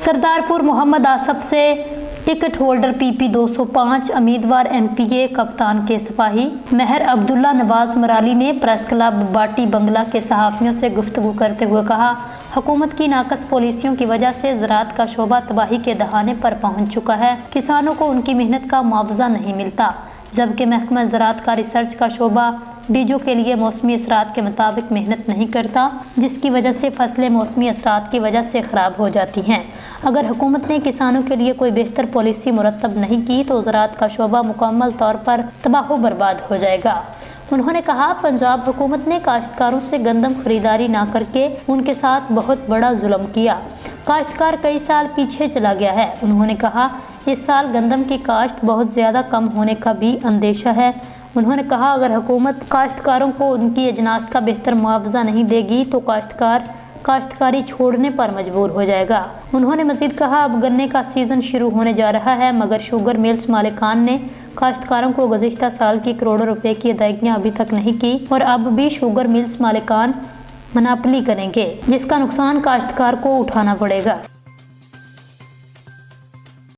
सरदारपुर मोहम्मद आसफ से ticket holder PP 205 उम्मीदवार MPA कप्तान के सिपाही महर अब्दुल्ला नवाज मराली ने प्रेस क्लब बाटी बंगला के सहाफ़ियों से गुफ्तगू करते हुए कहा, हुकूमत की नाकस पॉलिसियों की वजह से ज़राअत का शोबा तबाही के दहाने पर पहुंच चुका है। किसानों को उनकी मेहनत का मुआवजा नहीं मिलता, जबकि महकमा ज़राअत का रिसर्च का शोबा बीजों के लिए मौसमी असरात के मुताबिक मेहनत नहीं करता, जिसकी वजह से फसलें मौसमी असरात की वजह से ख़राब हो जाती हैं। अगर हुकूमत ने किसानों के लिए कोई बेहतर पॉलिसी मुरतब नहीं की तो ज़राअत का शोबा मुकम्मल तौर पर तबाह बर्बाद हो जाएगा। उन्होंने कहा, पंजाब हुकूमत ने काश्तकारों से गंदम खरीदारी ना करके उनके साथ बहुत बड़ा जुल्म किया। काश्तकार कई साल पीछे चला गया है। उन्होंने कहा, इस साल गंदम की काश्त बहुत ज़्यादा कम होने का भी अंदेशा है। उन्होंने कहा, अगर हुकूमत काश्तकारों को उनकी अजनास का बेहतर मुआवजा नहीं देगी तो काश्तकार काश्तकारी छोड़ने पर मजबूर हो जाएगा। उन्होंने मज़ीद कहा, अब गन्ने का सीज़न शुरू होने जा रहा है, मगर शुगर मिल्स मालिकान ने काश्तकारों को गुज़िश्ता साल की करोड़ों रुपए की अदायगियाँ अभी तक नहीं की और अब भी शुगर मिल्स मालिकान मनापली करेंगे, जिसका नुकसान काश्तकार को उठाना पड़ेगा।